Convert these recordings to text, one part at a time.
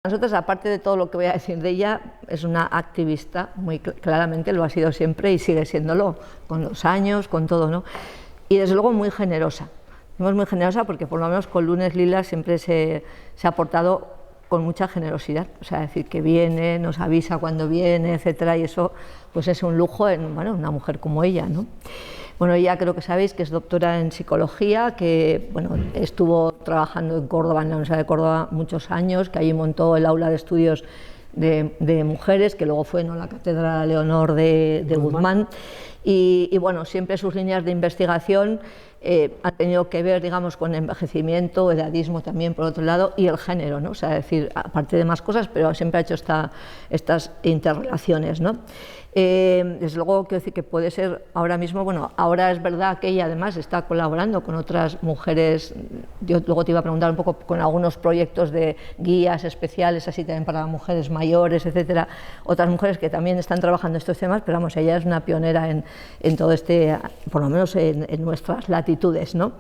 nosotros, aparte de todo lo que voy a decir de ella, es una activista, muy claramente lo ha sido siempre y sigue siéndolo, con los años, con todo, ¿no? Y desde luego muy generosa. Es muy generosa porque por lo menos con Lunes Lila siempre se ha portado con mucha generosidad, o sea, decir que viene, nos avisa cuando viene, etcétera, y eso pues es un lujo en, bueno, una mujer como ella, ¿no? Bueno, ella creo que sabéis que es doctora en psicología, que bueno, estuvo trabajando en Córdoba, en la Universidad de Córdoba muchos años, que allí montó el aula de estudios de mujeres, que luego fue, ¿no?, la Cátedra Leonor de Guzmán. Y bueno, siempre sus líneas de investigación han tenido que ver, digamos, con envejecimiento, edadismo también por otro lado, y el género, ¿no? O sea, decir, aparte de más cosas, pero siempre ha hecho estas interrelaciones, ¿no? Desde luego, quiero decir que puede ser ahora mismo, bueno, ahora es verdad que ella además está colaborando con otras mujeres, yo luego te iba a preguntar un poco con algunos proyectos de guías especiales, así también para mujeres mayores, etcétera, otras mujeres que también están trabajando estos temas, pero vamos, ella es una pionera en todo este, por lo menos en nuestras latitudes, ¿no?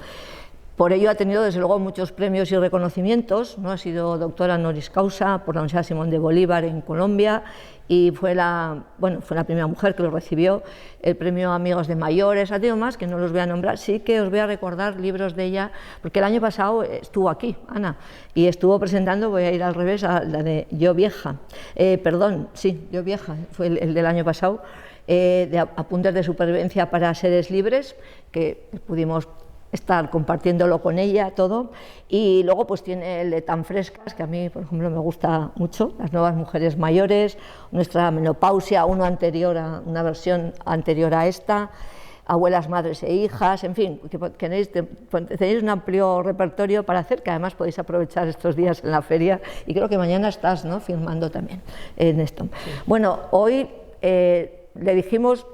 Por ello ha tenido desde luego muchos premios y reconocimientos, ¿no? Ha sido doctora honoris causa por la Universidad Simón de Bolívar en Colombia y fue la primera mujer que lo recibió, el premio Amigos de Mayores, ha tenido más que no los voy a nombrar, sí que os voy a recordar libros de ella, porque el año pasado estuvo aquí, Ana, y estuvo presentando, voy a ir al revés, a la de Yo Vieja, Yo Vieja, fue el del año pasado, de apuntes de supervivencia para seres libres, que pudimos estar compartiéndolo con ella todo, y luego pues tiene el de Tan Frescas, que a mí por ejemplo me gusta mucho, Las nuevas mujeres mayores, Nuestra menopausia, una versión anterior a esta, Abuelas, madres e hijas, en fin, que tenéis un amplio repertorio para hacer, que además podéis aprovechar estos días en la feria, y creo que mañana estás, ¿no?, firmando también en esto. Sí. Bueno, hoy le dijimos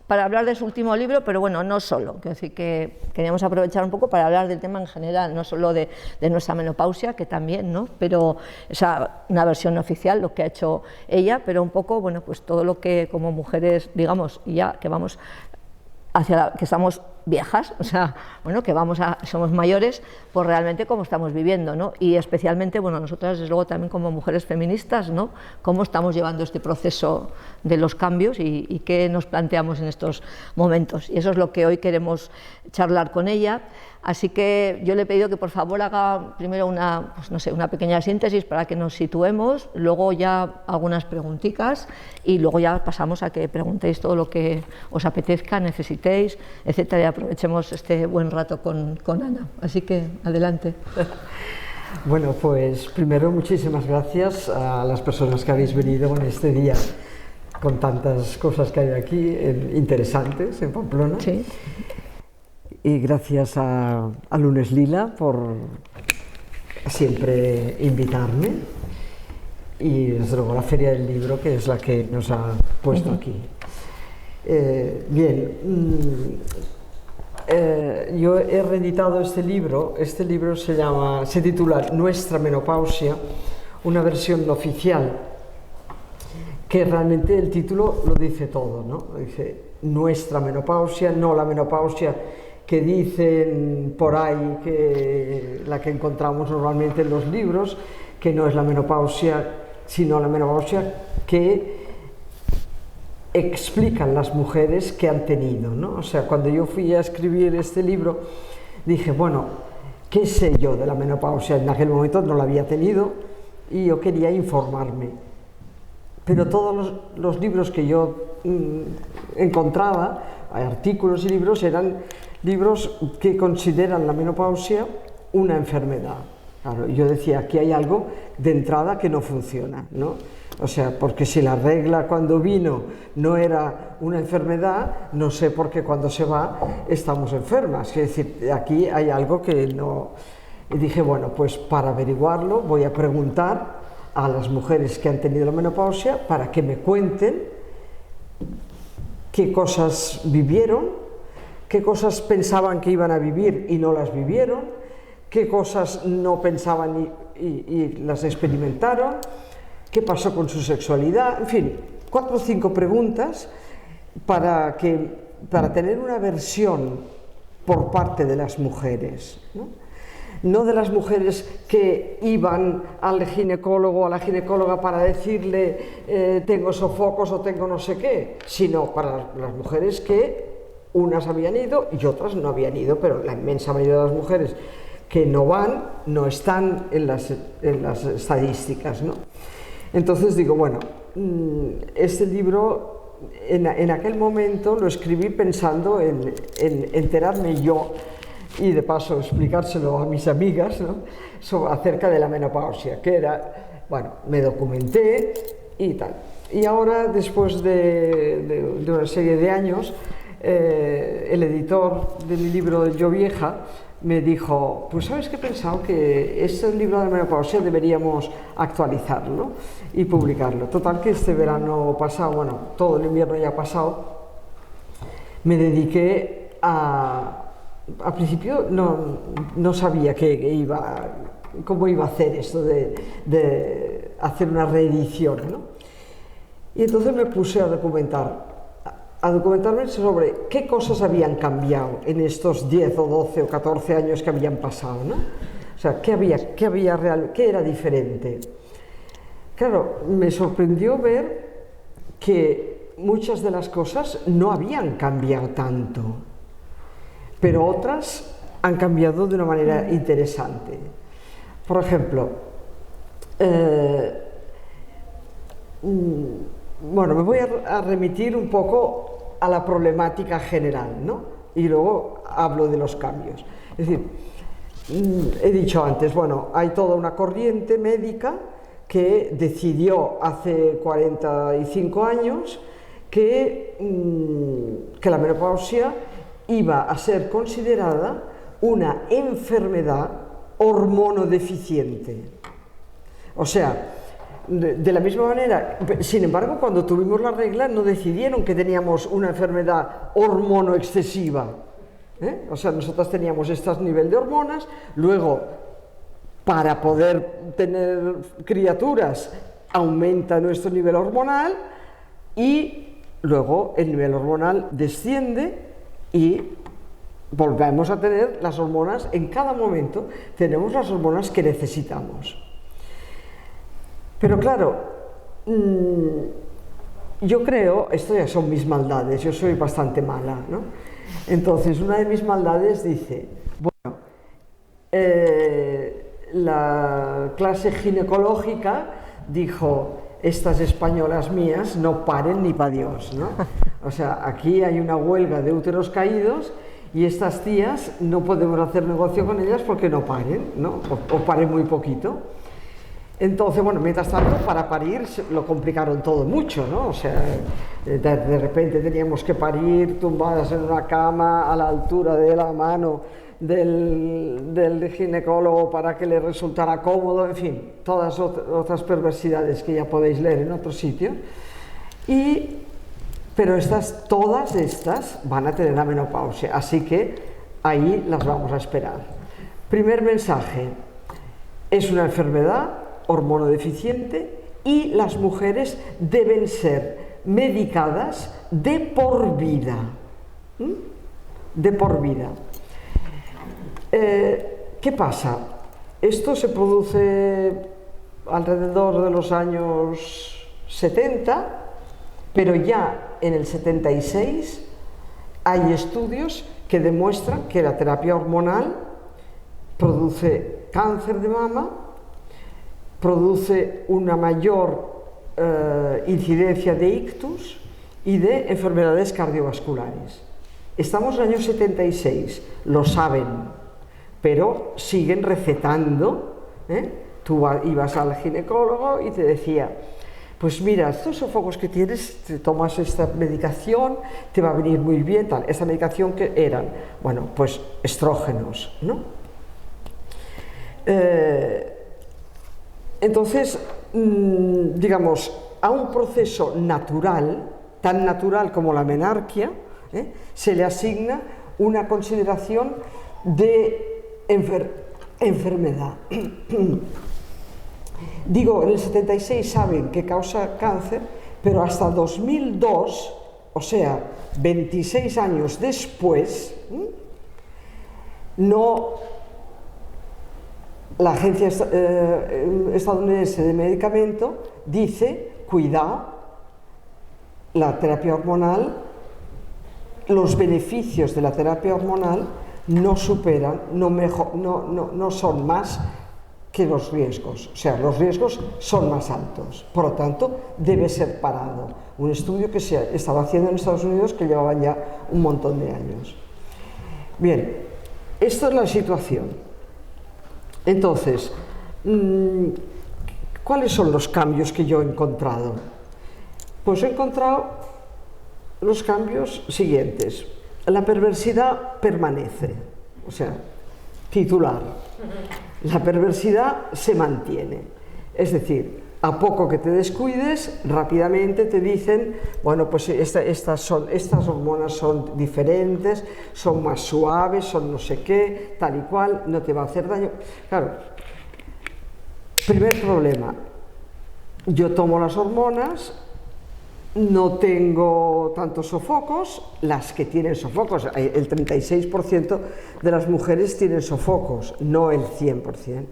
para hablar de su último libro, pero bueno, no solo, quiero decir que queríamos aprovechar un poco para hablar del tema en general, no solo de nuestra menopausia, que también, ¿no?, pero esa una versión oficial, lo que ha hecho ella, pero un poco, bueno, pues todo lo que como mujeres, digamos, ya que vamos que estamos viejas, o sea, bueno, que somos mayores, pues realmente cómo estamos viviendo, ¿no? Y especialmente, bueno, nosotras desde luego también como mujeres feministas, ¿no?, cómo estamos llevando este proceso de los cambios y qué nos planteamos en estos momentos. Y eso es lo que hoy queremos charlar con ella. Así que yo le he pedido que por favor haga primero una pequeña síntesis para que nos situemos, luego ya algunas preguntitas y luego ya pasamos a que preguntéis todo lo que os apetezca, necesitéis, etcétera, y aprovechemos este buen rato con Ana. Así que adelante. Bueno, pues primero muchísimas gracias a las personas que habéis venido en este día con tantas cosas que hay aquí interesantes en Pamplona. Sí. Y gracias a Lunes Lila por siempre invitarme y desde luego la Feria del Libro, que es la que nos ha puesto aquí. Yo he reeditado este libro se titula Nuestra menopausia, una versión oficial, que realmente el título lo dice todo, ¿no? Dice Nuestra menopausia, no la menopausia que dicen por ahí, que la que encontramos normalmente en los libros, que no es la menopausia, sino la menopausia que explican las mujeres que han tenido, ¿no? O sea, cuando yo fui a escribir este libro, dije, bueno, ¿qué sé yo de la menopausia? En aquel momento no la había tenido y yo quería informarme. Pero todos los libros que yo encontraba, artículos y libros, eran libros que consideran la menopausia una enfermedad. Claro, yo decía, aquí hay algo de entrada que no funciona, ¿no? O sea, porque si la regla cuando vino no era una enfermedad, no sé por qué cuando se va estamos enfermas. Es decir, aquí hay algo que no... Y dije, bueno, pues para averiguarlo voy a preguntar a las mujeres que han tenido la menopausia para que me cuenten qué cosas vivieron, qué cosas pensaban que iban a vivir y no las vivieron, qué cosas no pensaban y las experimentaron, qué pasó con su sexualidad, en fin, 4 o 5 preguntas para tener una versión por parte de las mujeres, ¿no? no de las mujeres que iban al ginecólogo o a la ginecóloga para decirle tengo sofocos o tengo no sé qué, sino para las mujeres que unas habían ido y otras no habían ido, pero la inmensa mayoría de las mujeres que no van no están en las estadísticas, ¿no? Entonces digo, bueno, este libro en aquel momento lo escribí pensando en enterarme yo y de paso explicárselo a mis amigas, ¿no? Acerca de la menopausia, que era, bueno, me documenté y tal. Y ahora, después de una serie de años, el editor de mi libro Yo Vieja me dijo, pues sabes que he pensado que este libro de la menopausia deberíamos actualizarlo y publicarlo. Total que este verano pasado, bueno, todo el invierno ya pasado, me dediqué al principio no sabía cómo iba a hacer esto de hacer una reedición, ¿no? Y entonces me puse a documentarme sobre qué cosas habían cambiado en estos 10 o 12 o 14 años que habían pasado, ¿no? O sea, qué era diferente. Claro, me sorprendió ver que muchas de las cosas no habían cambiado tanto, pero otras han cambiado de una manera interesante. Por ejemplo, bueno, me voy a remitir un poco a la problemática general, ¿no? Y luego hablo de los cambios. Es decir, he dicho antes, bueno, hay toda una corriente médica que decidió hace 45 años que la menopausia iba a ser considerada una enfermedad hormonodeficiente. O sea, de la misma manera, sin embargo, cuando tuvimos la regla no decidieron que teníamos una enfermedad hormonoexcesiva. O sea, nosotras teníamos este nivel de hormonas, luego para poder tener criaturas aumenta nuestro nivel hormonal y luego el nivel hormonal desciende y volvemos a tener las hormonas. En cada momento tenemos las hormonas que necesitamos. Pero claro, yo creo, esto ya son mis maldades, yo soy bastante mala, ¿no? Entonces, una de mis maldades dice, bueno, la clase ginecológica dijo, estas españolas mías no paren ni para Dios, ¿no? O sea, aquí hay una huelga de úteros caídos y estas tías no podemos hacer negocio con ellas porque no paren, ¿no? O paren muy poquito. Entonces, bueno, mientras tanto, para parir lo complicaron todo mucho, ¿no? O sea, de repente teníamos que parir tumbadas en una cama a la altura de la mano del ginecólogo para que le resultara cómodo, en fin, todas otras perversidades que ya podéis leer en otro sitio. Pero todas estas van a tener la menopausia, así que ahí las vamos a esperar. Primer mensaje, es una enfermedad hormonodeficiente y las mujeres deben ser medicadas de por vida. De por vida. ¿Qué pasa? Esto se produce alrededor de los años 70, pero ya en el 76 hay estudios que demuestran que la terapia hormonal produce cáncer de mama, produce una mayor incidencia de ictus y de enfermedades cardiovasculares. Estamos en el año 76, lo saben, pero siguen recetando. Tú ibas al ginecólogo y te decía, pues mira, estos sofocos que tienes, te tomas esta medicación, te va a venir muy bien, tal. Esta medicación que eran, bueno, pues estrógenos, ¿no? Entonces, digamos, a un proceso natural, tan natural como la menarquia, se le asigna una consideración de enfermedad. Digo, en el 76 saben que causa cáncer, pero hasta 2002, o sea, 26 años después, no la Agencia Estadounidense de Medicamento dice, cuidado, la terapia hormonal, los beneficios de la terapia hormonal no superan, no son más que los riesgos, o sea, los riesgos son más altos, por lo tanto debe ser parado. Un estudio que se estaba haciendo en Estados Unidos que llevaban ya un montón de años. Bien, esta es la situación. Entonces, ¿cuáles son los cambios que yo he encontrado? Pues he encontrado los cambios siguientes. La perversidad permanece, o sea, titular. La perversidad se mantiene, es decir, a poco que te descuides, rápidamente te dicen, bueno, pues estas hormonas son diferentes, son más suaves, son no sé qué, tal y cual, no te va a hacer daño. Claro, primer problema, yo tomo las hormonas, no tengo tantos sofocos, las que tienen sofocos, el 36% de las mujeres tienen sofocos, no el 100%,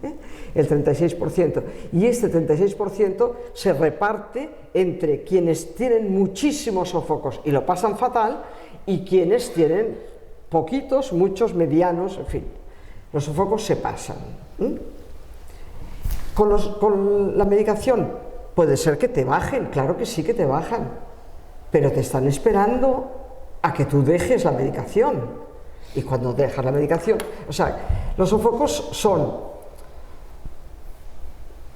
el 36%. Y este 36% se reparte entre quienes tienen muchísimos sofocos y lo pasan fatal y quienes tienen poquitos, muchos, medianos, en fin. Los sofocos se pasan. Con la medicación puede ser que te bajen, claro que sí que te bajan, pero te están esperando a que tú dejes la medicación. Y cuando dejas la medicación, o sea, los sofocos son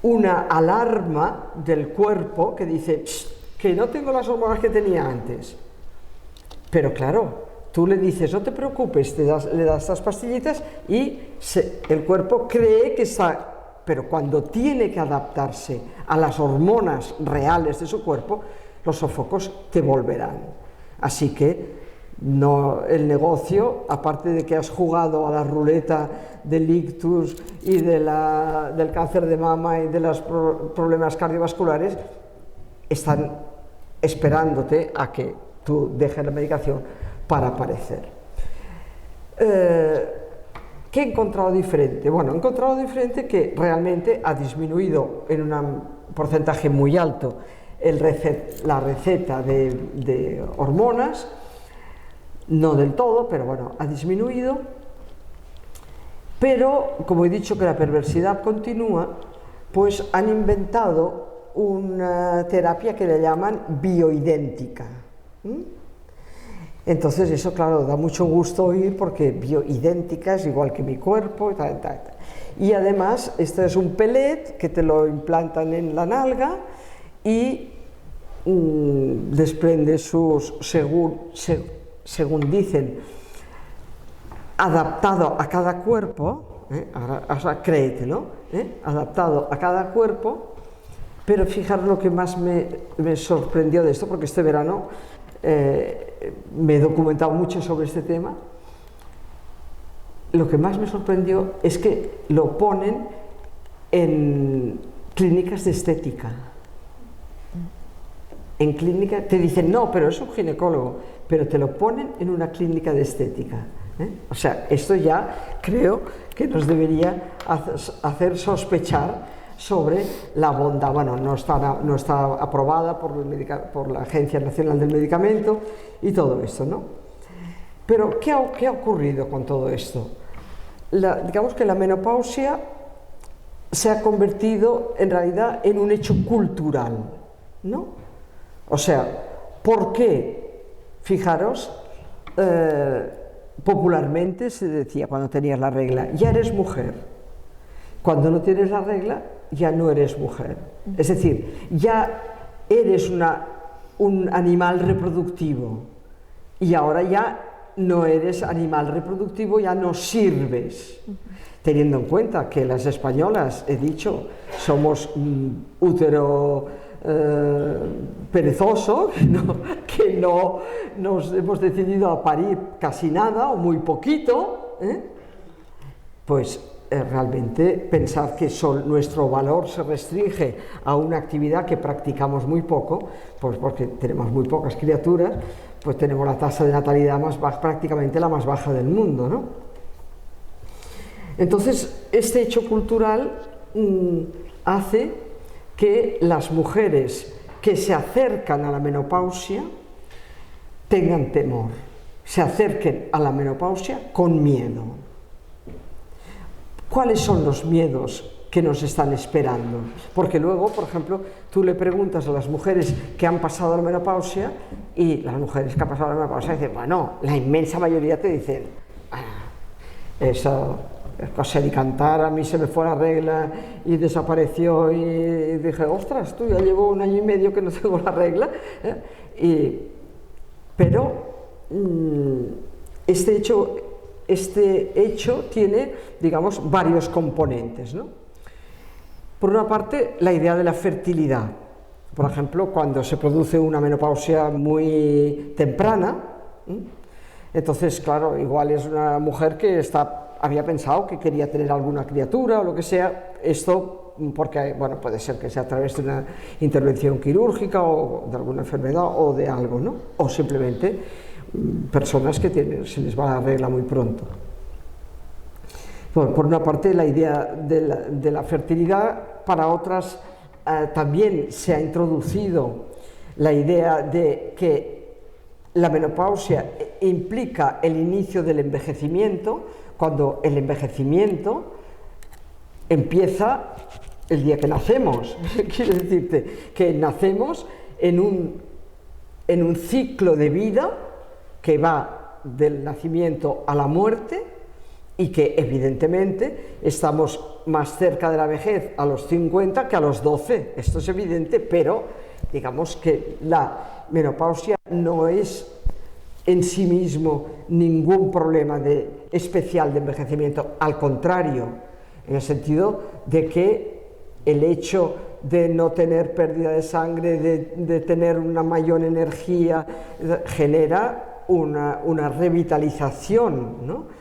una alarma del cuerpo que dice que no tengo las hormonas que tenía antes. Pero claro, tú le dices, no te preocupes, le das estas pastillitas y el cuerpo cree que está... Pero cuando tiene que adaptarse a las hormonas reales de su cuerpo, los sofocos te volverán. Así que el negocio, aparte de que has jugado a la ruleta del ictus y del cáncer de mama y de los problemas cardiovasculares, están esperándote a que tú dejes la medicación para aparecer. ¿Qué he encontrado diferente? Bueno, he encontrado diferente que realmente ha disminuido en un porcentaje muy alto la receta de hormonas, no del todo, pero bueno, ha disminuido. Pero, como he dicho que la perversidad continúa, pues han inventado una terapia que le llaman bioidéntica. Entonces eso, claro, da mucho gusto oír porque bioidéntica es igual que mi cuerpo y tal, tal, tal. Y además, este es un pellet que te lo implantan en la nalga y desprende sus, según dicen, adaptado a cada cuerpo, ahora créetelo, adaptado a cada cuerpo, pero fijaros lo que más me sorprendió de esto, porque este verano me he documentado mucho sobre este tema. Lo que más me sorprendió es que lo ponen en clínicas de estética. En clínica te dicen, no, pero es un ginecólogo, pero te lo ponen en una clínica de estética. O sea, esto ya creo que nos debería hacer sospechar sobre la bondad. Bueno, no está aprobada por la Agencia Nacional del Medicamento y todo esto, ¿no? Pero, ¿qué ha ocurrido con todo esto? Digamos que la menopausia se ha convertido en realidad en un hecho cultural, ¿no? O sea, ¿por qué? Fijaros, popularmente se decía cuando tenías la regla, ya eres mujer. Cuando no tienes la regla, ya no eres mujer. Es decir, ya eres un animal reproductivo y ahora ya no eres animal reproductivo, ya no sirves. Teniendo en cuenta que las españolas, he dicho, somos útero perezoso, que no nos hemos decidido a parir casi nada o muy poquito, pues realmente pensar que nuestro valor se restringe a una actividad que practicamos muy poco, pues porque tenemos muy pocas criaturas, pues tenemos la tasa de natalidad más baja, prácticamente la más baja del mundo, ¿no? Entonces, este hecho cultural hace que las mujeres que se acercan a la menopausia tengan temor, se acerquen a la menopausia con miedo. ¿Cuáles son los miedos que nos están esperando? Porque luego, por ejemplo, tú le preguntas a las mujeres que han pasado la menopausia, y las mujeres que han pasado la menopausia dicen, bueno, la inmensa mayoría te dicen, eso es cosa de cantar, a mí se me fue la regla y desapareció, y dije, ostras, tú ya llevo 1 año y medio que no tengo la regla, pero este hecho tiene, digamos, varios componentes, ¿no? Por una parte, la idea de la fertilidad. Por ejemplo, cuando se produce una menopausia muy temprana, entonces, claro, igual es una mujer que había pensado que quería tener alguna criatura o lo que sea, esto porque, bueno, puede ser que sea a través de una intervención quirúrgica o de alguna enfermedad o de algo, ¿no? O simplemente personas que se les va la regla muy pronto. Bueno, por una parte, la idea de la fertilidad, para otras también se ha introducido la idea de que la menopausia implica el inicio del envejecimiento, cuando el envejecimiento empieza el día que nacemos. Quiere decirte que nacemos en un ciclo de vida que va del nacimiento a la muerte, y que evidentemente estamos más cerca de la vejez a los 50 que a los 12, esto es evidente, pero digamos que la menopausia no es en sí mismo ningún problema especial de envejecimiento, al contrario, en el sentido de que el hecho de no tener pérdida de sangre, de tener una mayor energía, genera una revitalización, ¿no?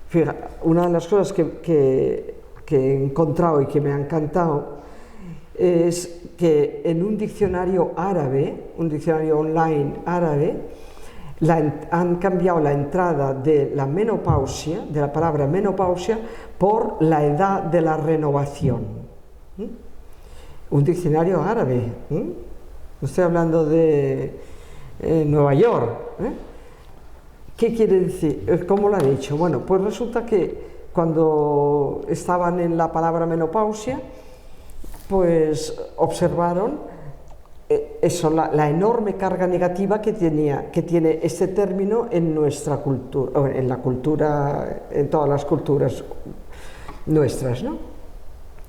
Fíjate, una de las cosas que he encontrado y que me ha encantado es que en un diccionario árabe, un diccionario online árabe, han cambiado la entrada de la menopausia, de la palabra menopausia, por la edad de la renovación. Un diccionario árabe, no estoy hablando de Nueva York. ¿Qué quiere decir? ¿Cómo lo han hecho? Bueno, pues resulta que cuando estaban en la palabra menopausia, pues observaron eso, la enorme carga negativa que tiene este término en nuestra cultura, en todas las culturas nuestras, ¿no?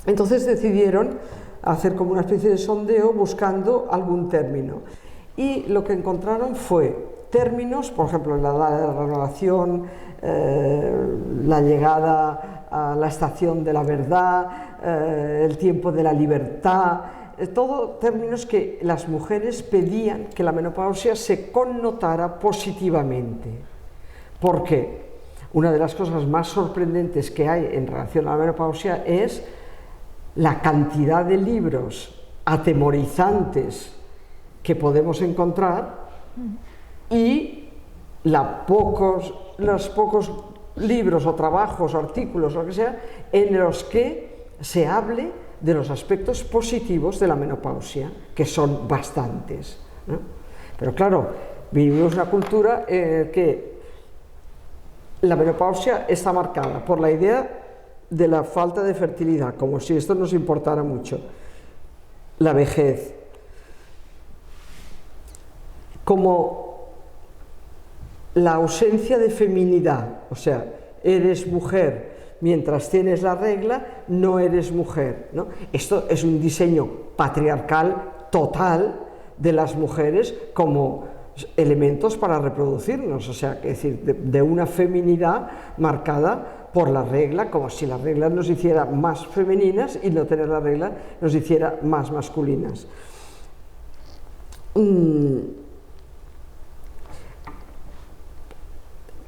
Entonces decidieron hacer como una especie de sondeo buscando algún término, y lo que encontraron fue términos, por ejemplo, la edad de la renovación, la llegada a la estación de la verdad, el tiempo de la libertad, todo términos que las mujeres pedían que la menopausia se connotara positivamente. Porque una de las cosas más sorprendentes que hay en relación a la menopausia es la cantidad de libros atemorizantes que podemos encontrar y los pocos libros o trabajos o artículos o lo que sea en los que se hable de los aspectos positivos de la menopausia, que son bastantes, ¿no? Pero claro, vivimos una cultura en la que la menopausia está marcada por la idea de la falta de fertilidad, como si esto nos importara mucho, la vejez, como la ausencia de feminidad, o sea, eres mujer mientras tienes la regla, no eres mujer, ¿no? Esto es un diseño patriarcal total de las mujeres como elementos para reproducirnos, o sea, es decir, de una feminidad marcada por la regla, como si la regla nos hiciera más femeninas y no tener la regla nos hiciera más masculinas.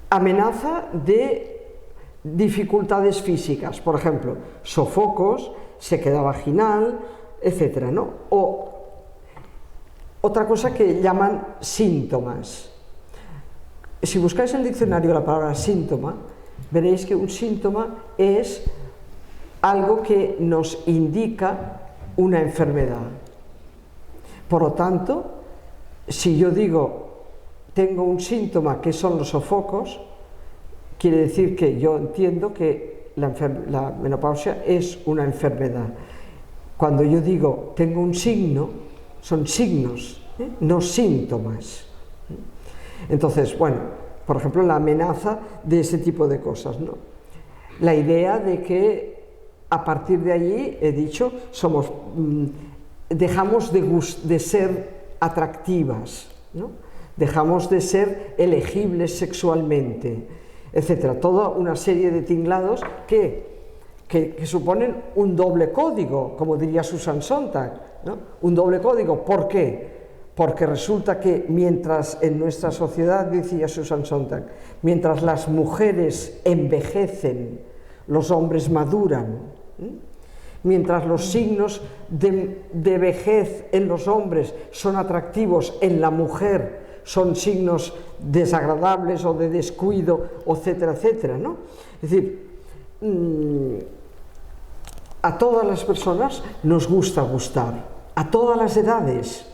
Amenaza de dificultades físicas, por ejemplo, sofocos, sequedad vaginal, etcétera, ¿no? O otra cosa que llaman síntomas. Si buscáis en el diccionario la palabra síntoma, veréis que un síntoma es algo que nos indica una enfermedad. Por lo tanto, si yo digo tengo un síntoma que son los sofocos, quiere decir que yo entiendo que la menopausia es una enfermedad. Cuando yo digo tengo un signo, son signos, no síntomas. Entonces, bueno, por ejemplo, la amenaza de ese tipo de cosas, ¿no? La idea de que a partir de allí, he dicho, dejamos de ser atractivas, ¿no? Dejamos de ser elegibles sexualmente, etcétera. Toda una serie de tinglados que suponen un doble código, como diría Susan Sontag, ¿no? Un doble código. ¿Por qué? Porque resulta que mientras en nuestra sociedad, decía Susan Sontag, mientras las mujeres envejecen, los hombres maduran. Mientras los signos de vejez en los hombres son atractivos, en la mujer son signos desagradables o de descuido, etcétera, etcétera, ¿no? Es decir, a todas las personas nos gusta gustar, a todas las edades.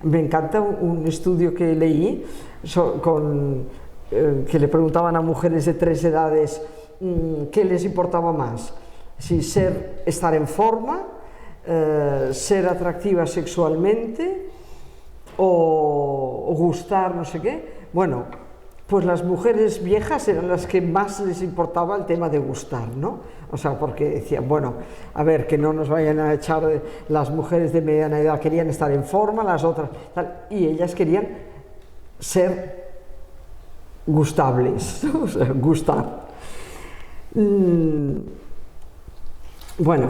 Me encanta un estudio que leí que le preguntaban a mujeres de 3 edades qué les importaba más, si estar en forma, ser atractiva sexualmente o gustar, no sé qué. Bueno, pues las mujeres viejas eran las que más les importaba el tema de gustar, ¿no? O sea, porque decían, bueno, a ver, que no nos vayan a echar, las mujeres de mediana edad querían estar en forma, las otras, tal, y ellas querían ser gustables, o sea, gustar. Bueno,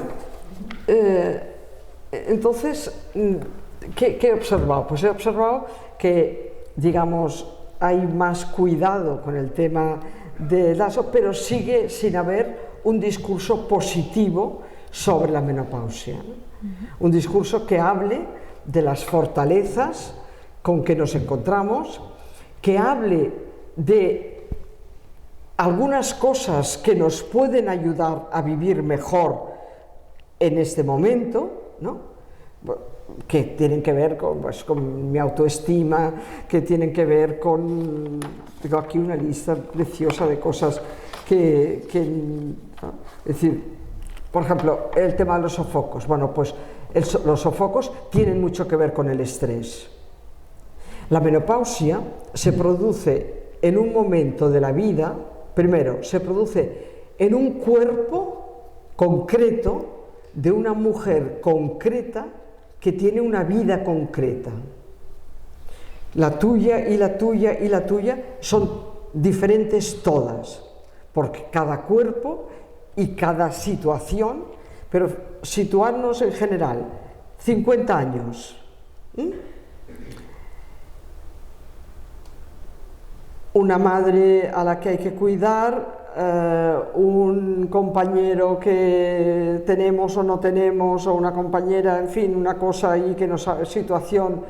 entonces, ¿qué he observado? Pues he observado que, digamos, hay más cuidado con el tema del ASO, pero sigue sin haber un discurso positivo sobre la menopausia, ¿no? Un discurso que hable de las fortalezas con que nos encontramos, que hable de algunas cosas que nos pueden ayudar a vivir mejor en este momento, ¿no? Que tienen que ver con mi autoestima, que tienen que ver con... Tengo aquí una lista preciosa de cosas que es decir, por ejemplo, el tema de los sofocos. Bueno, pues los sofocos tienen mucho que ver con el estrés. La menopausia se produce en un momento de la vida, primero, se produce en un cuerpo concreto de una mujer concreta que tiene una vida concreta. La tuya y la tuya y la tuya son diferentes todas, porque cada cuerpo y cada situación, pero situarnos en general, 50 años. Una madre a la que hay que cuidar, un compañero que tenemos o no tenemos, o una compañera, en fin, una cosa ahí que nos situación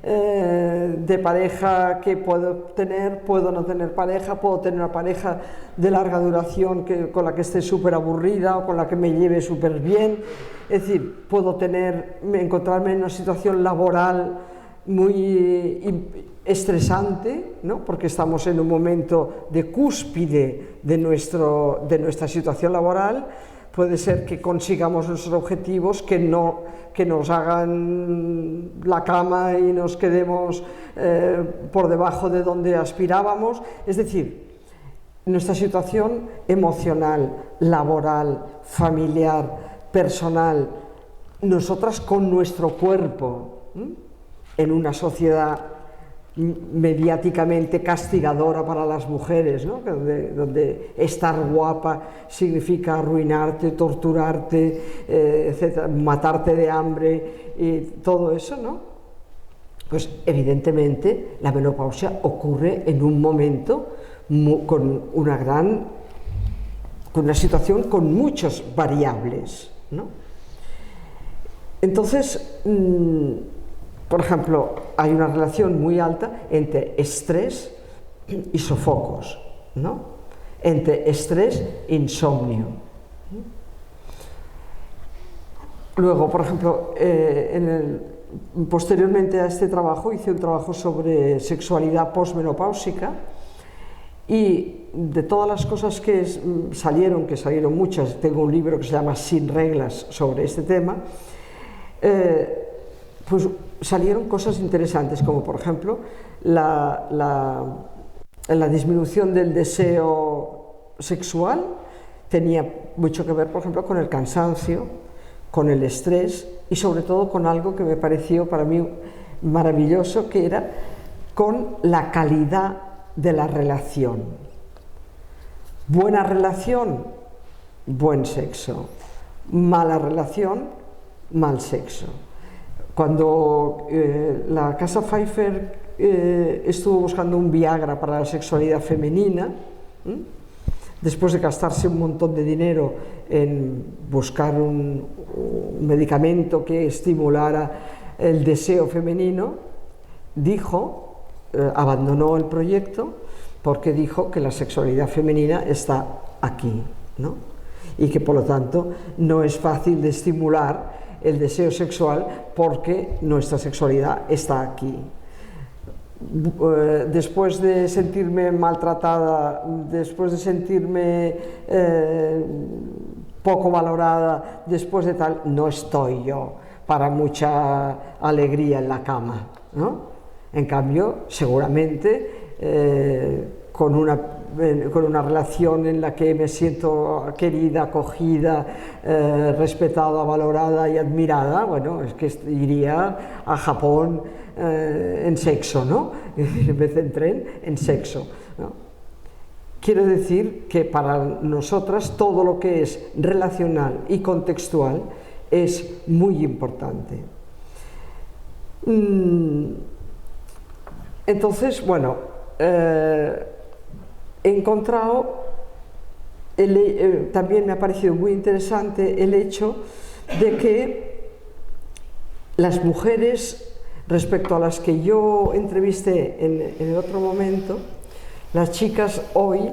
de pareja que puedo tener, puedo no tener pareja, puedo tener una pareja de larga duración con la que esté súper aburrida o con la que me lleve súper bien, es decir, puedo encontrarme en una situación laboral muy estresante, ¿no? Porque estamos en un momento de cúspide de nuestra situación laboral. Puede ser que consigamos nuestros objetivos, que nos hagan la cama y nos quedemos por debajo de donde aspirábamos. Es decir, nuestra situación emocional, laboral, familiar, personal, nosotras con nuestro cuerpo, en una sociedad mediáticamente castigadora para las mujeres, ¿no? donde estar guapa significa arruinarte, torturarte, etcétera, matarte de hambre y todo eso, ¿no? Pues evidentemente la menopausia ocurre en un momento con una situación con muchas variables, ¿no? Entonces, por ejemplo, hay una relación muy alta entre estrés y sofocos, ¿no? entre estrés e insomnio. Luego, por ejemplo, posteriormente a este trabajo hice un trabajo sobre sexualidad posmenopáusica, y de todas las cosas que salieron muchas, tengo un libro que se llama Sin reglas sobre este tema, pues salieron cosas interesantes, como por ejemplo la disminución del deseo sexual tenía mucho que ver, por ejemplo, con el cansancio, con el estrés y sobre todo con algo que me pareció para mí maravilloso, que era con la calidad de la relación. Buena relación, buen sexo. Mala relación, mal sexo. Cuando la Casa Pfeiffer estuvo buscando un Viagra para la sexualidad femenina, después de gastarse un montón de dinero en buscar un medicamento que estimulara el deseo femenino, abandonó el proyecto porque dijo que la sexualidad femenina está aquí, ¿no? Y que por lo tanto no es fácil de estimular el deseo sexual porque nuestra sexualidad está aquí. Después de sentirme maltratada, después de sentirme poco valorada, después de tal, no estoy yo para mucha alegría en la cama, ¿no? En cambio, seguramente con una relación en la que me siento querida, acogida, respetada, valorada y admirada, bueno, es que iría a Japón en sexo, ¿no? En vez de en tren, en sexo, ¿no? Quiero decir que para nosotras todo lo que es relacional y contextual es muy importante. Entonces, bueno, he encontrado, también me ha parecido muy interesante el hecho de que las mujeres, respecto a las que yo entrevisté en el otro momento, las chicas hoy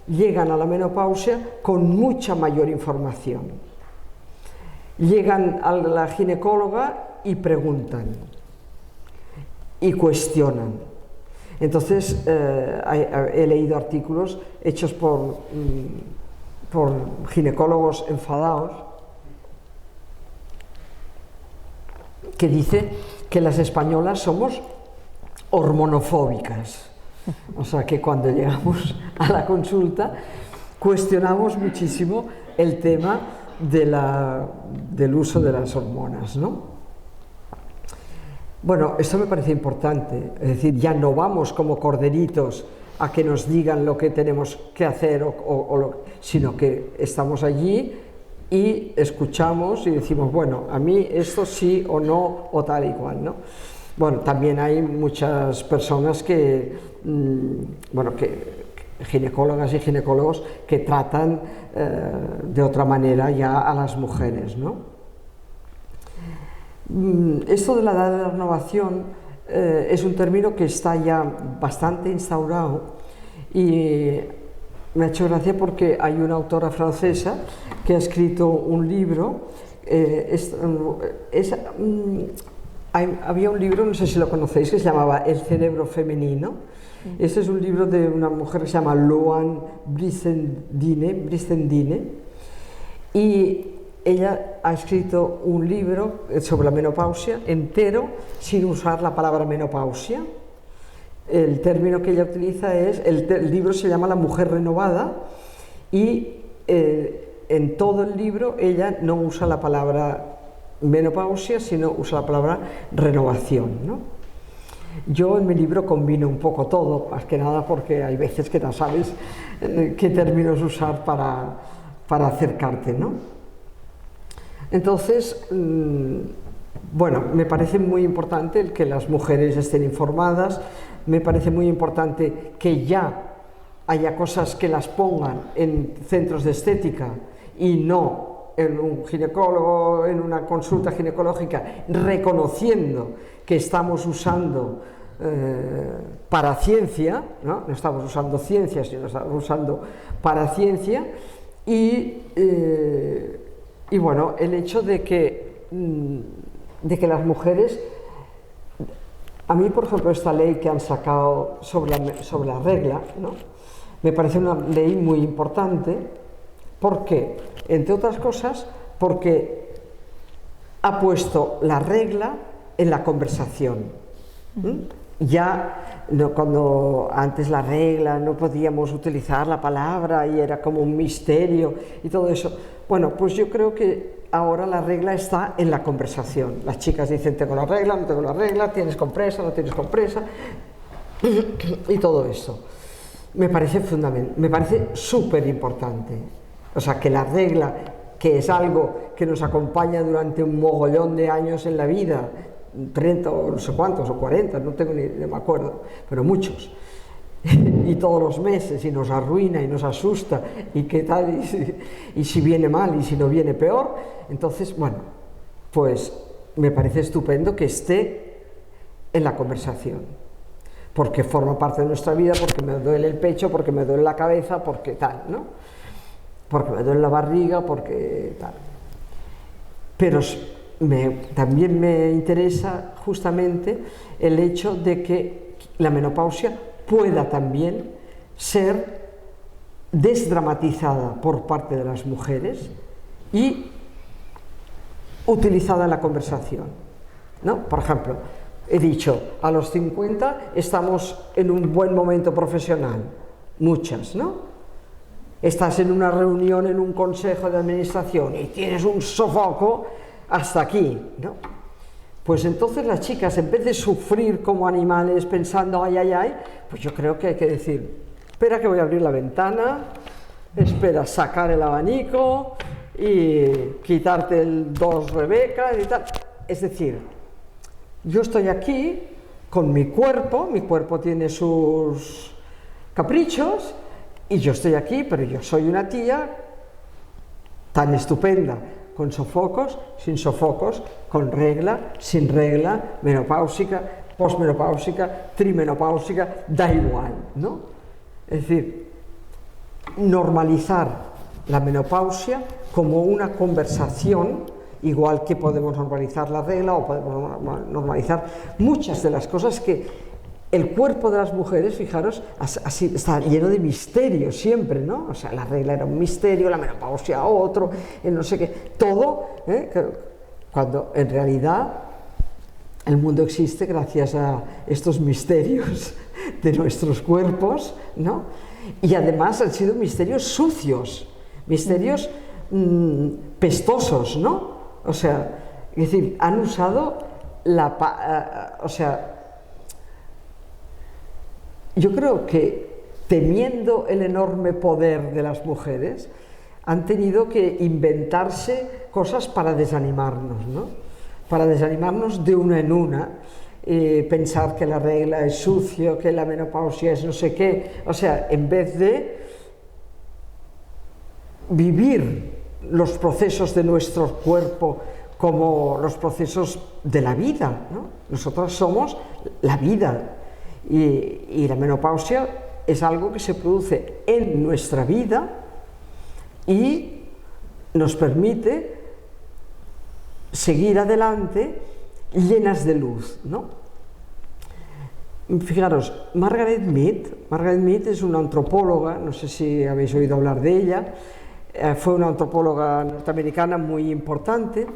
llegan a la menopausia con mucha mayor información. Llegan a la ginecóloga y preguntan y cuestionan. Entonces, he leído artículos hechos por ginecólogos enfadados que dice que las españolas somos hormonofóbicas. O sea, que cuando llegamos a la consulta cuestionamos muchísimo el tema del uso de las hormonas, ¿no? Bueno, esto me parece importante, es decir, ya no vamos como corderitos a que nos digan lo que tenemos que hacer, sino que estamos allí y escuchamos y decimos, bueno, a mí esto sí o no, o tal y cual, ¿no? Bueno, también hay muchas personas ginecólogas y ginecólogos que tratan de otra manera ya a las mujeres, ¿no? Esto de la edad de la renovación es un término que está ya bastante instaurado y me ha hecho gracia porque hay una autora francesa que ha escrito un libro, había un libro, no sé si lo conocéis, que se llamaba El cerebro femenino. Este es un libro de una mujer que se llama Louane Brissendine, y ella ha escrito un libro sobre la menopausia entero sin usar la palabra menopausia. El término que ella utiliza el libro se llama La mujer renovada, y en todo el libro ella no usa la palabra menopausia, sino usa la palabra renovación, ¿no? Yo en mi libro combino un poco todo, más que nada porque hay veces que no sabes qué términos usar para acercarte, ¿no? Entonces, bueno, me parece muy importante el que las mujeres estén informadas, me parece muy importante que ya haya cosas que las pongan en centros de estética y no en un ginecólogo, en una consulta ginecológica, reconociendo que estamos usando paraciencia, ¿no? No estamos usando ciencia, sino estamos usando paraciencia, y bueno, el hecho de que las mujeres, a mí por ejemplo esta ley que han sacado sobre la regla, ¿no? Me parece una ley muy importante. ¿Por qué? Entre otras cosas porque ha puesto la regla en la conversación. Ya cuando antes la regla no podíamos utilizar la palabra y era como un misterio y todo eso, bueno, pues yo creo que ahora la regla está en la conversación. Las chicas dicen tengo la regla, no tengo la regla, tienes compresa, no tienes compresa y todo eso. Me parece fundamental, me parece súper importante. O sea, que la regla, que es algo que nos acompaña durante un mogollón de años en la vida, 30 o no sé cuántos, o 40, no me acuerdo, pero muchos, y todos los meses, y nos arruina y nos asusta, y qué tal, y si viene mal, y si no viene peor. Entonces, bueno, pues me parece estupendo que esté en la conversación, porque forma parte de nuestra vida, porque me duele el pecho, porque me duele la cabeza, porque tal, ¿no? Porque me duele la barriga, porque tal. Pero también me interesa justamente el hecho de que la menopausia pueda también ser desdramatizada por parte de las mujeres y utilizada en la conversación, ¿no? Por ejemplo, he dicho, a los 50 estamos en un buen momento profesional, muchas, ¿no? Estás en una reunión, en un consejo de administración y tienes un sofoco hasta aquí, ¿no? Pues entonces las chicas, en vez de sufrir como animales pensando ay, ay, ay, pues yo creo que hay que decir, espera que voy a abrir la ventana, espera sacar el abanico y quitarte el 2 Rebeca y tal. Es decir, yo estoy aquí con mi cuerpo tiene sus caprichos y yo estoy aquí, pero yo soy una tía tan estupenda, con sofocos, sin sofocos, con regla, sin regla, menopáusica, posmenopáusica, trimenopáusica, da igual, ¿no? Es decir, normalizar la menopausia como una conversación, igual que podemos normalizar la regla o podemos normalizar muchas de las cosas que el cuerpo de las mujeres, fijaros, así está lleno de misterio siempre, ¿no? O sea, la regla era un misterio, la menopausia otro, no sé qué, todo, cuando en realidad el mundo existe gracias a estos misterios de nuestros cuerpos, ¿no? Y además han sido misterios sucios, misterios pestosos, ¿no? O sea, es decir, han usado o sea, yo creo que temiendo el enorme poder de las mujeres, han tenido que inventarse cosas para desanimarnos, ¿no? Para desanimarnos de una en una, pensar que la regla es sucio, que la menopausia es no sé qué, o sea, en vez de vivir los procesos de nuestro cuerpo como los procesos de la vida, ¿no? Nosotros somos la vida. Y la menopausia es algo que se produce en nuestra vida y nos permite seguir adelante llenas de luz, ¿no? Fijaros, Margaret Mead es una antropóloga, no sé si habéis oído hablar de ella, fue una antropóloga norteamericana muy importante,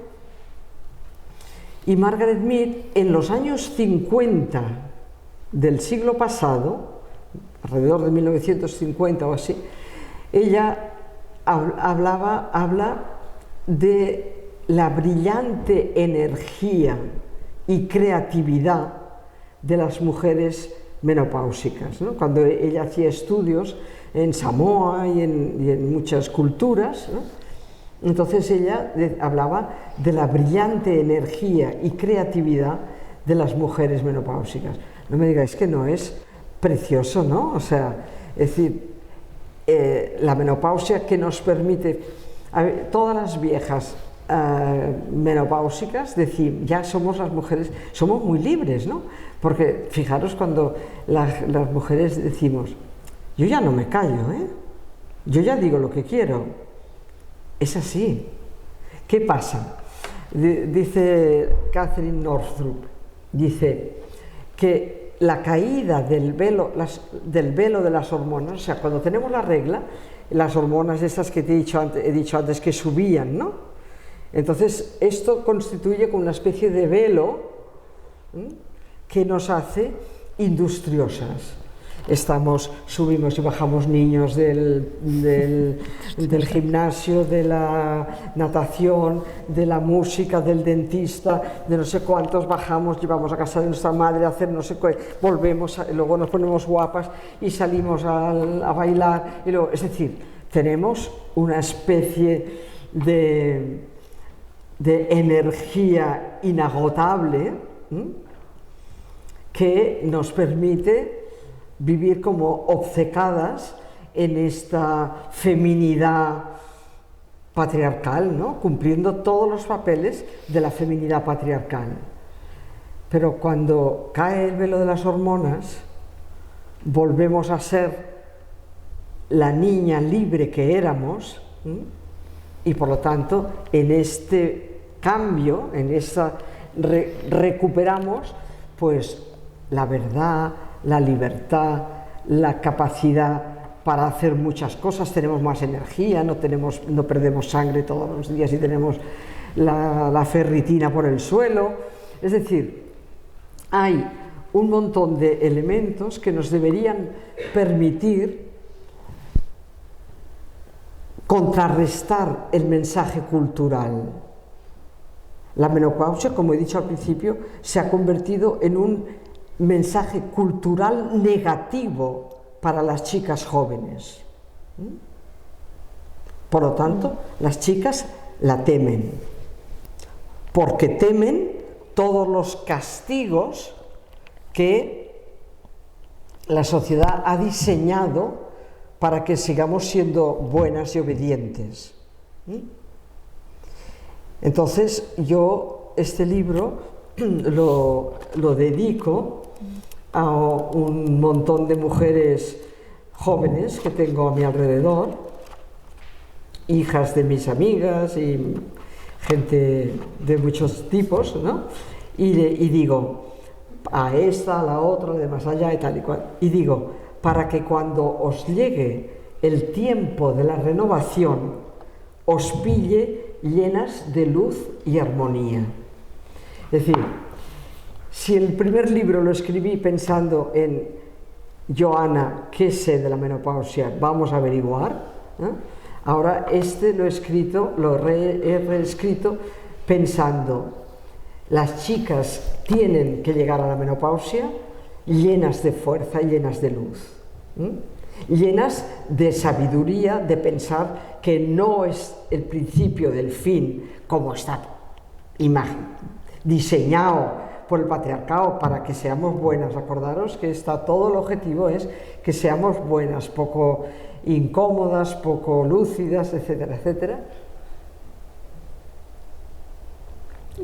y Margaret Mead en los años 50 del siglo pasado, alrededor de 1950 o así, ella habla de la brillante energía y creatividad de las mujeres menopáusicas, ¿no? Cuando ella hacía estudios en Samoa y en muchas culturas, ¿no? Entonces ella hablaba de la brillante energía y creatividad de las mujeres menopáusicas. No me digáis que no es precioso, ¿no? O sea, es decir, la menopausia que nos permite, a ver, todas las viejas menopáusicas, decir, ya somos las mujeres, somos muy libres, ¿no? Porque fijaros cuando las mujeres decimos, yo ya no me callo, ¿eh? Yo ya digo lo que quiero. Es así. ¿Qué pasa? Dice Catherine Northrup, dice que la caída del velo de las hormonas, o sea, cuando tenemos la regla, las hormonas esas que he dicho antes que subían, ¿no? Entonces esto constituye como una especie de velo que nos hace industriosas. Subimos y bajamos niños del gimnasio, de la natación, de la música, del dentista, de no sé cuántos, bajamos, llevamos a casa de nuestra madre a hacer no sé qué, volvemos, luego nos ponemos guapas y salimos a bailar. Y luego, es decir, tenemos una especie de energía inagotable que nos permite vivir como obcecadas en esta feminidad patriarcal, ¿no? Cumpliendo todos los papeles de la feminidad patriarcal. Pero cuando cae el velo de las hormonas, volvemos a ser la niña libre que éramos, y por lo tanto en este cambio, recuperamos pues la verdad, la libertad, la capacidad para hacer muchas cosas, tenemos más energía, no perdemos sangre todos los días y tenemos la ferritina por el suelo. Es decir, hay un montón de elementos que nos deberían permitir contrarrestar el mensaje cultural. La menopausia, como he dicho al principio, se ha convertido en un mensaje cultural negativo para las chicas jóvenes. Por lo tanto, las chicas la temen, porque temen todos los castigos que la sociedad ha diseñado para que sigamos siendo buenas y obedientes. Entonces, yo este libro lo dedico a un montón de mujeres jóvenes que tengo a mi alrededor, hijas de mis amigas y gente de muchos tipos, ¿no? Y digo, a esta, a la otra, de más allá y tal y cual. Y digo, para que cuando os llegue el tiempo de la renovación, os pille llenas de luz y armonía. Es decir, si el primer libro lo escribí pensando en Joana, ¿qué sé de la menopausia? Vamos a averiguar, ¿eh? Ahora lo he escrito, he reescrito pensando, las chicas tienen que llegar a la menopausia llenas de fuerza y llenas de luz, llenas de sabiduría, de pensar que no es el principio del fin, como está diseñado por el patriarcado para que seamos buenas. Acordaros que todo el objetivo es que seamos buenas, poco incómodas, poco lúcidas, etcétera, etcétera.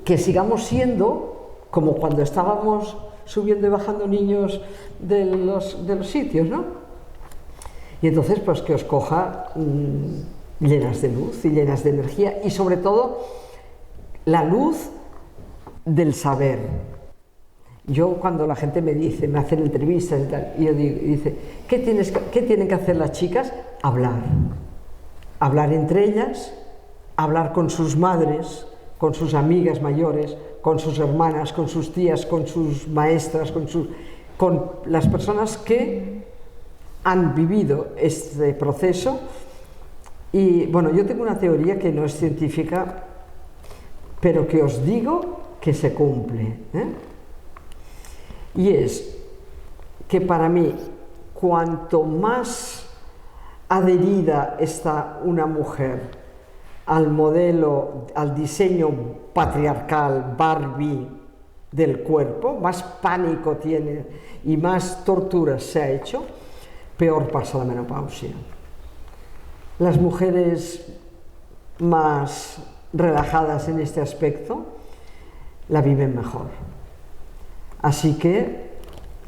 Que sigamos siendo como cuando estábamos subiendo y bajando niños de los sitios, ¿no? Y entonces pues que os coja llenas de luz y llenas de energía, y sobre todo la luz del saber. Yo cuando la gente me hacen entrevistas y tal, y yo dice, ¿qué tienen que hacer las chicas? Hablar entre ellas, hablar con sus madres, con sus amigas mayores, con sus hermanas, con sus tías, con sus maestras, con las personas que han vivido este proceso. Y bueno, yo tengo una teoría que no es científica, pero que os digo que se cumple, ¿eh? Y es que para mí, cuanto más adherida está una mujer al modelo, al diseño patriarcal Barbie del cuerpo, más pánico tiene y más torturas se ha hecho, peor pasa la menopausia. Las mujeres más relajadas en este aspecto, la viven mejor. Así que,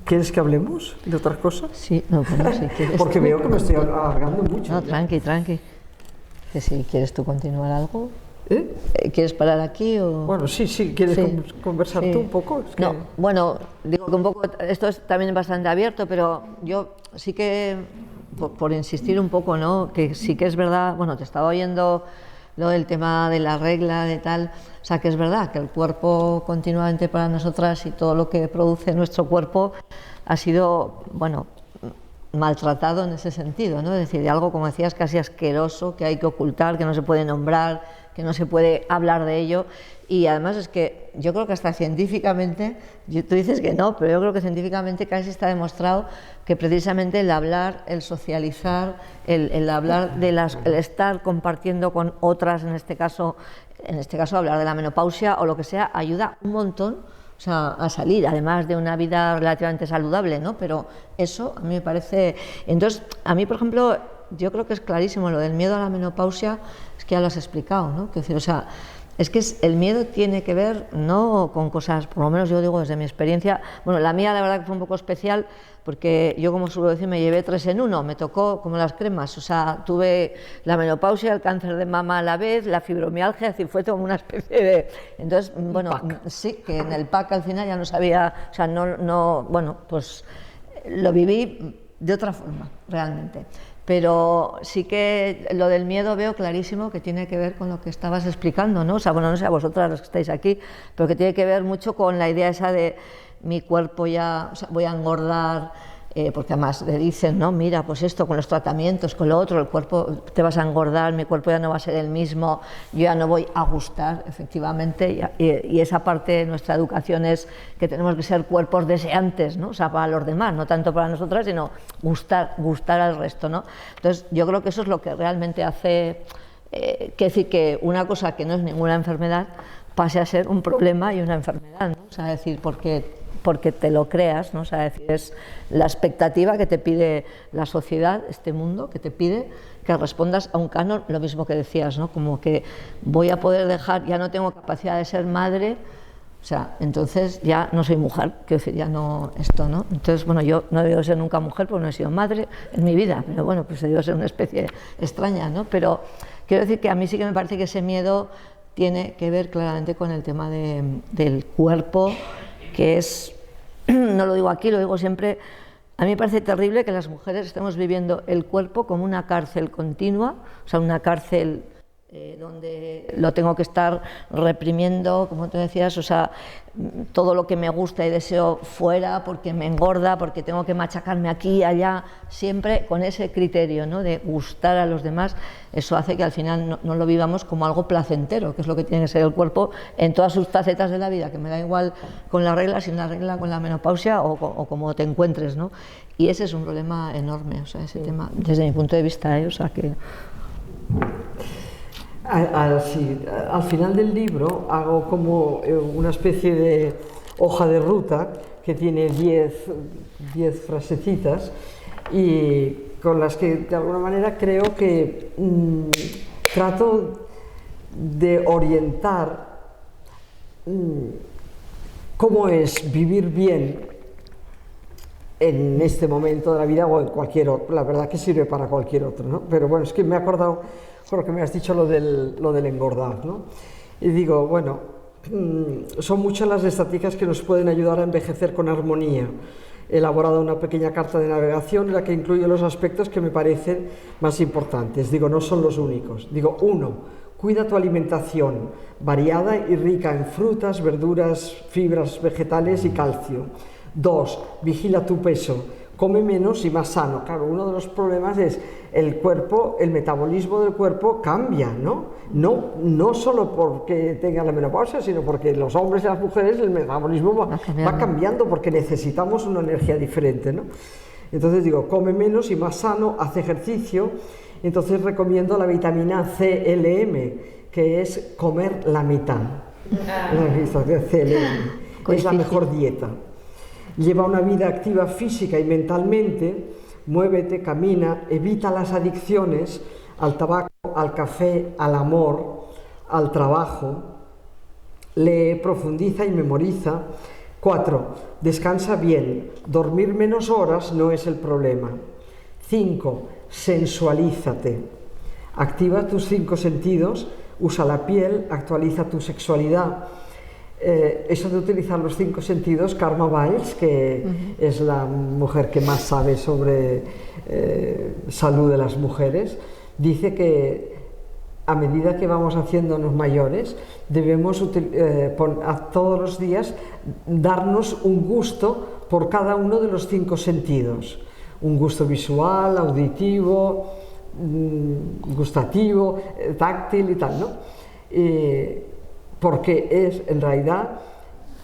¿quieres que hablemos de otras cosas? Sí, no, bueno, si quieres. Porque veo que me estoy alargando mucho. No, tranqui. Que si quieres tú continuar algo. ¿Eh? ¿Quieres parar aquí o...? Bueno, sí, ¿quieres conversar tú un poco? Es que... No, bueno, digo que un poco, esto es también bastante abierto, pero yo sí que, por insistir un poco, ¿no? Que sí que es verdad, bueno, te estaba oyendo lo del tema de la regla, de tal, o sea, que es verdad que el cuerpo continuamente para nosotras y todo lo que produce nuestro cuerpo ha sido, bueno, maltratado en ese sentido, ¿no? Es decir, de algo, como decías, casi asqueroso, que hay que ocultar, que no se puede nombrar, que no se puede hablar de ello. Y además es que yo creo que hasta científicamente, tú dices que no, pero yo creo que científicamente casi está demostrado que precisamente el hablar, el socializar, el hablar de el estar compartiendo con otras, en este caso hablar de la menopausia o lo que sea, ayuda un montón, o sea, a salir, además de una vida relativamente saludable, ¿no? Pero eso a mí me parece... Entonces, a mí, por ejemplo, yo creo que es clarísimo lo del miedo a la menopausia, es que ya lo has explicado, ¿no? Quiero decir, o sea, es que el miedo tiene que ver no con cosas, por lo menos yo digo desde mi experiencia, bueno, la mía la verdad que fue un poco especial, porque yo, como suelo decir, me llevé 3 en 1, me tocó como las cremas, o sea, tuve la menopausia, el cáncer de mama a la vez, la fibromialgia, es decir, fue como una especie de... Entonces, bueno, sí, que en el pack al final ya no sabía, o sea, bueno, pues lo viví de otra forma, realmente. Pero sí que lo del miedo veo clarísimo que tiene que ver con lo que estabas explicando, ¿no? O sea, bueno, no sé a vosotras los que estáis aquí, pero que tiene que ver mucho con la idea esa de mi cuerpo ya, o sea, voy a engordar, porque además le dicen, no, mira, pues esto con los tratamientos, con lo otro, el cuerpo te vas a engordar, mi cuerpo ya no va a ser el mismo, yo ya no voy a gustar, efectivamente, y esa parte de nuestra educación es que tenemos que ser cuerpos deseantes, ¿no? O sea, para los demás, no tanto para nosotras, sino gustar al resto, ¿no? Entonces, yo creo que eso es lo que realmente hace, que decir que una cosa que no es ninguna enfermedad pase a ser un problema y una enfermedad, ¿no? O sea, decir, porque te lo creas, ¿no? O sea, es la expectativa que te pide la sociedad, este mundo, que te pide que respondas a un canon, lo mismo que decías, ¿no? Como que voy a poder dejar, ya no tengo capacidad de ser madre, o sea, entonces ya no soy mujer, quiero decir, ya no esto, ¿no? Entonces, bueno, yo no he debido ser nunca mujer porque no he sido madre en mi vida, pero bueno, pues he debido ser una especie extraña, ¿no? Pero quiero decir que a mí sí que me parece que ese miedo tiene que ver claramente con el tema del cuerpo, que es, no lo digo aquí, lo digo siempre, a mí me parece terrible que las mujeres estemos viviendo el cuerpo como una cárcel continua, o sea, una cárcel donde lo tengo que estar reprimiendo, como tú decías, o sea, todo lo que me gusta y deseo fuera porque me engorda, porque tengo que machacarme aquí y allá, siempre con ese criterio, ¿no? De gustar a los demás. Eso hace que al final no lo vivamos como algo placentero, que es lo que tiene que ser el cuerpo en todas sus facetas de la vida, que me da igual con la regla, sin la regla, con la menopausia o como te encuentres, ¿no? Y ese es un problema enorme, o sea, ese tema, desde mi punto de vista, o sea, que... Al final del libro hago como una especie de hoja de ruta que tiene 10 frasecitas y con las que de alguna manera creo que trato de orientar cómo es vivir bien en este momento de la vida o en cualquier otro. La verdad que sirve para cualquier otro, ¿no? Pero bueno, es que me he acordado con lo que me has dicho lo del engordar, ¿no? Y digo, bueno, son muchas las estadísticas que nos pueden ayudar a envejecer con armonía. He elaborado una pequeña carta de navegación en la que incluyo los aspectos que me parecen más importantes. Digo, no son los únicos. Digo, 1, cuida tu alimentación, variada y rica en frutas, verduras, fibras vegetales y calcio. 2, vigila tu peso. Come menos y más sano. Claro, uno de los problemas es el cuerpo, el metabolismo del cuerpo cambia, ¿no? No solo porque tenga la menopausia, sino porque los hombres y las mujeres el metabolismo va cambiando porque necesitamos una energía diferente, ¿no? Entonces digo, come menos y más sano, haz ejercicio. Entonces recomiendo la vitamina CLM, que es comer la mitad. La vitamina CLM es la mejor dieta. Lleva una vida activa física y mentalmente, muévete, camina, evita las adicciones al tabaco, al café, al amor, al trabajo, lee, profundiza y memoriza. 4. Descansa bien, dormir menos horas no es el problema. 5. Sensualízate, activa tus 5 sentidos, usa la piel, actualiza tu sexualidad. Eso de utilizar los 5 sentidos, Karma Biles, que es la mujer que más sabe sobre salud de las mujeres, dice que a medida que vamos haciéndonos mayores, debemos todos los días darnos un gusto por cada uno de los 5 sentidos. Un gusto visual, auditivo, gustativo, táctil y tal, ¿no? Porque en realidad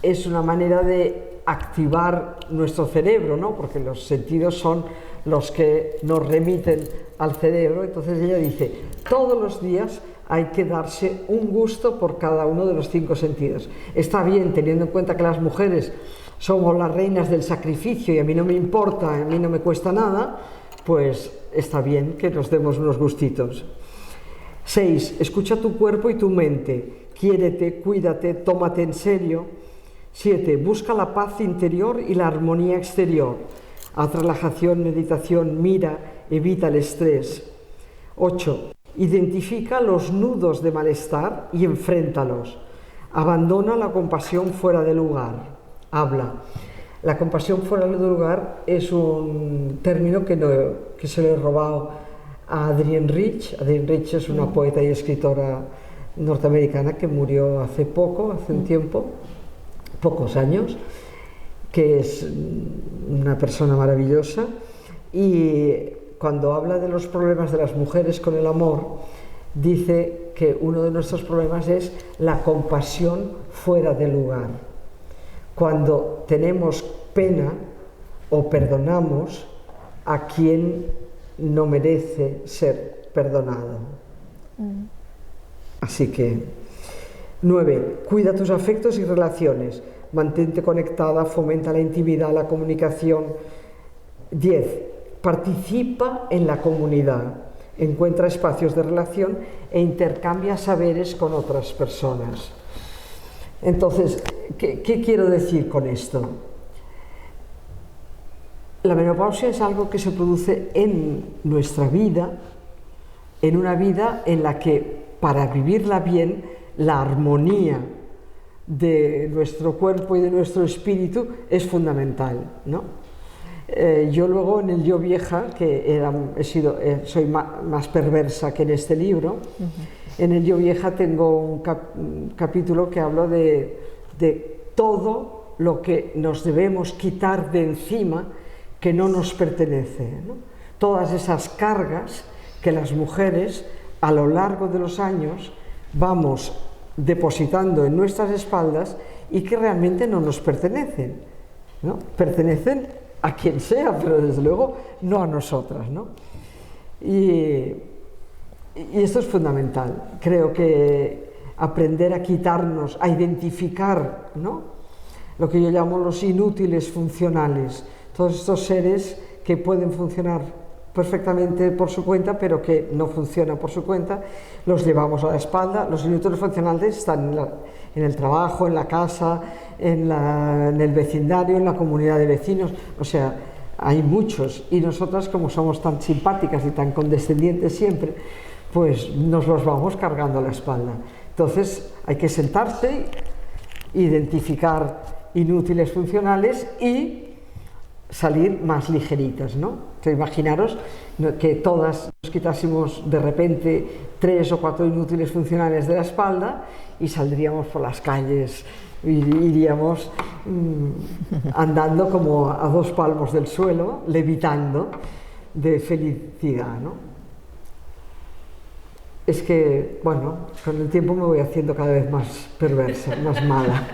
es una manera de activar nuestro cerebro, ¿no? Porque los sentidos son los que nos remiten al cerebro. Entonces ella dice, todos los días hay que darse un gusto por cada uno de los 5 sentidos. Está bien, teniendo en cuenta que las mujeres somos las reinas del sacrificio y a mí no me importa, a mí no me cuesta nada, pues está bien que nos demos unos gustitos. 6. Escucha tu cuerpo y tu mente. Quiérete, cuídate, tómate en serio. 7. Busca la paz interior y la armonía exterior. Haz relajación, meditación, mira, evita el estrés. 8. Identifica los nudos de malestar y enfréntalos. Abandona la compasión fuera de lugar. Habla. La compasión fuera de lugar es un término que se le he robado a Adrienne Rich. Adrienne Rich es una poeta y escritora norteamericana que murió hace un tiempo, pocos años, que es una persona maravillosa, y cuando habla de los problemas de las mujeres con el amor, dice que uno de nuestros problemas es la compasión fuera de lugar. Cuando tenemos pena o perdonamos a quien no merece ser perdonado. Así que, 9. Cuida tus afectos y relaciones. Mantente conectada, fomenta la intimidad, la comunicación. 10. Participa en la comunidad. Encuentra espacios de relación e intercambia saberes con otras personas. Entonces, ¿qué quiero decir con esto? La menopausia es algo que se produce en nuestra vida, en una vida en la que, para vivirla bien, la armonía de nuestro cuerpo y de nuestro espíritu es fundamental, ¿no? Yo luego en el Yo Vieja, que soy más perversa que en este libro, en el Yo Vieja tengo un capítulo que hablo de todo lo que nos debemos quitar de encima que no nos pertenece, ¿no? Todas esas cargas que las mujeres a lo largo de los años vamos depositando en nuestras espaldas y que realmente no nos pertenecen, ¿no? Pertenecen a quien sea, pero desde luego no a nosotras, ¿no? Y esto es fundamental. Creo que aprender a quitarnos, a identificar, ¿no?, lo que yo llamo los inútiles funcionales, todos estos seres que pueden funcionar perfectamente por su cuenta, pero que no funcionan por su cuenta, los llevamos a la espalda. Los inútiles funcionales están en el trabajo, en la casa, en el vecindario, en la comunidad de vecinos, o sea, hay muchos, y nosotras, como somos tan simpáticas y tan condescendientes siempre, pues nos los vamos cargando a la espalda. Entonces hay que sentarse, identificar inútiles funcionales y salir más ligeritas, ¿no? Entonces, imaginaros que todas nos quitásemos de repente 3 o 4 inútiles funcionales de la espalda y saldríamos por las calles, iríamos andando como a 2 palmos del suelo, levitando de felicidad, ¿no? Es que, bueno, con el tiempo me voy haciendo cada vez más perversa, más mala.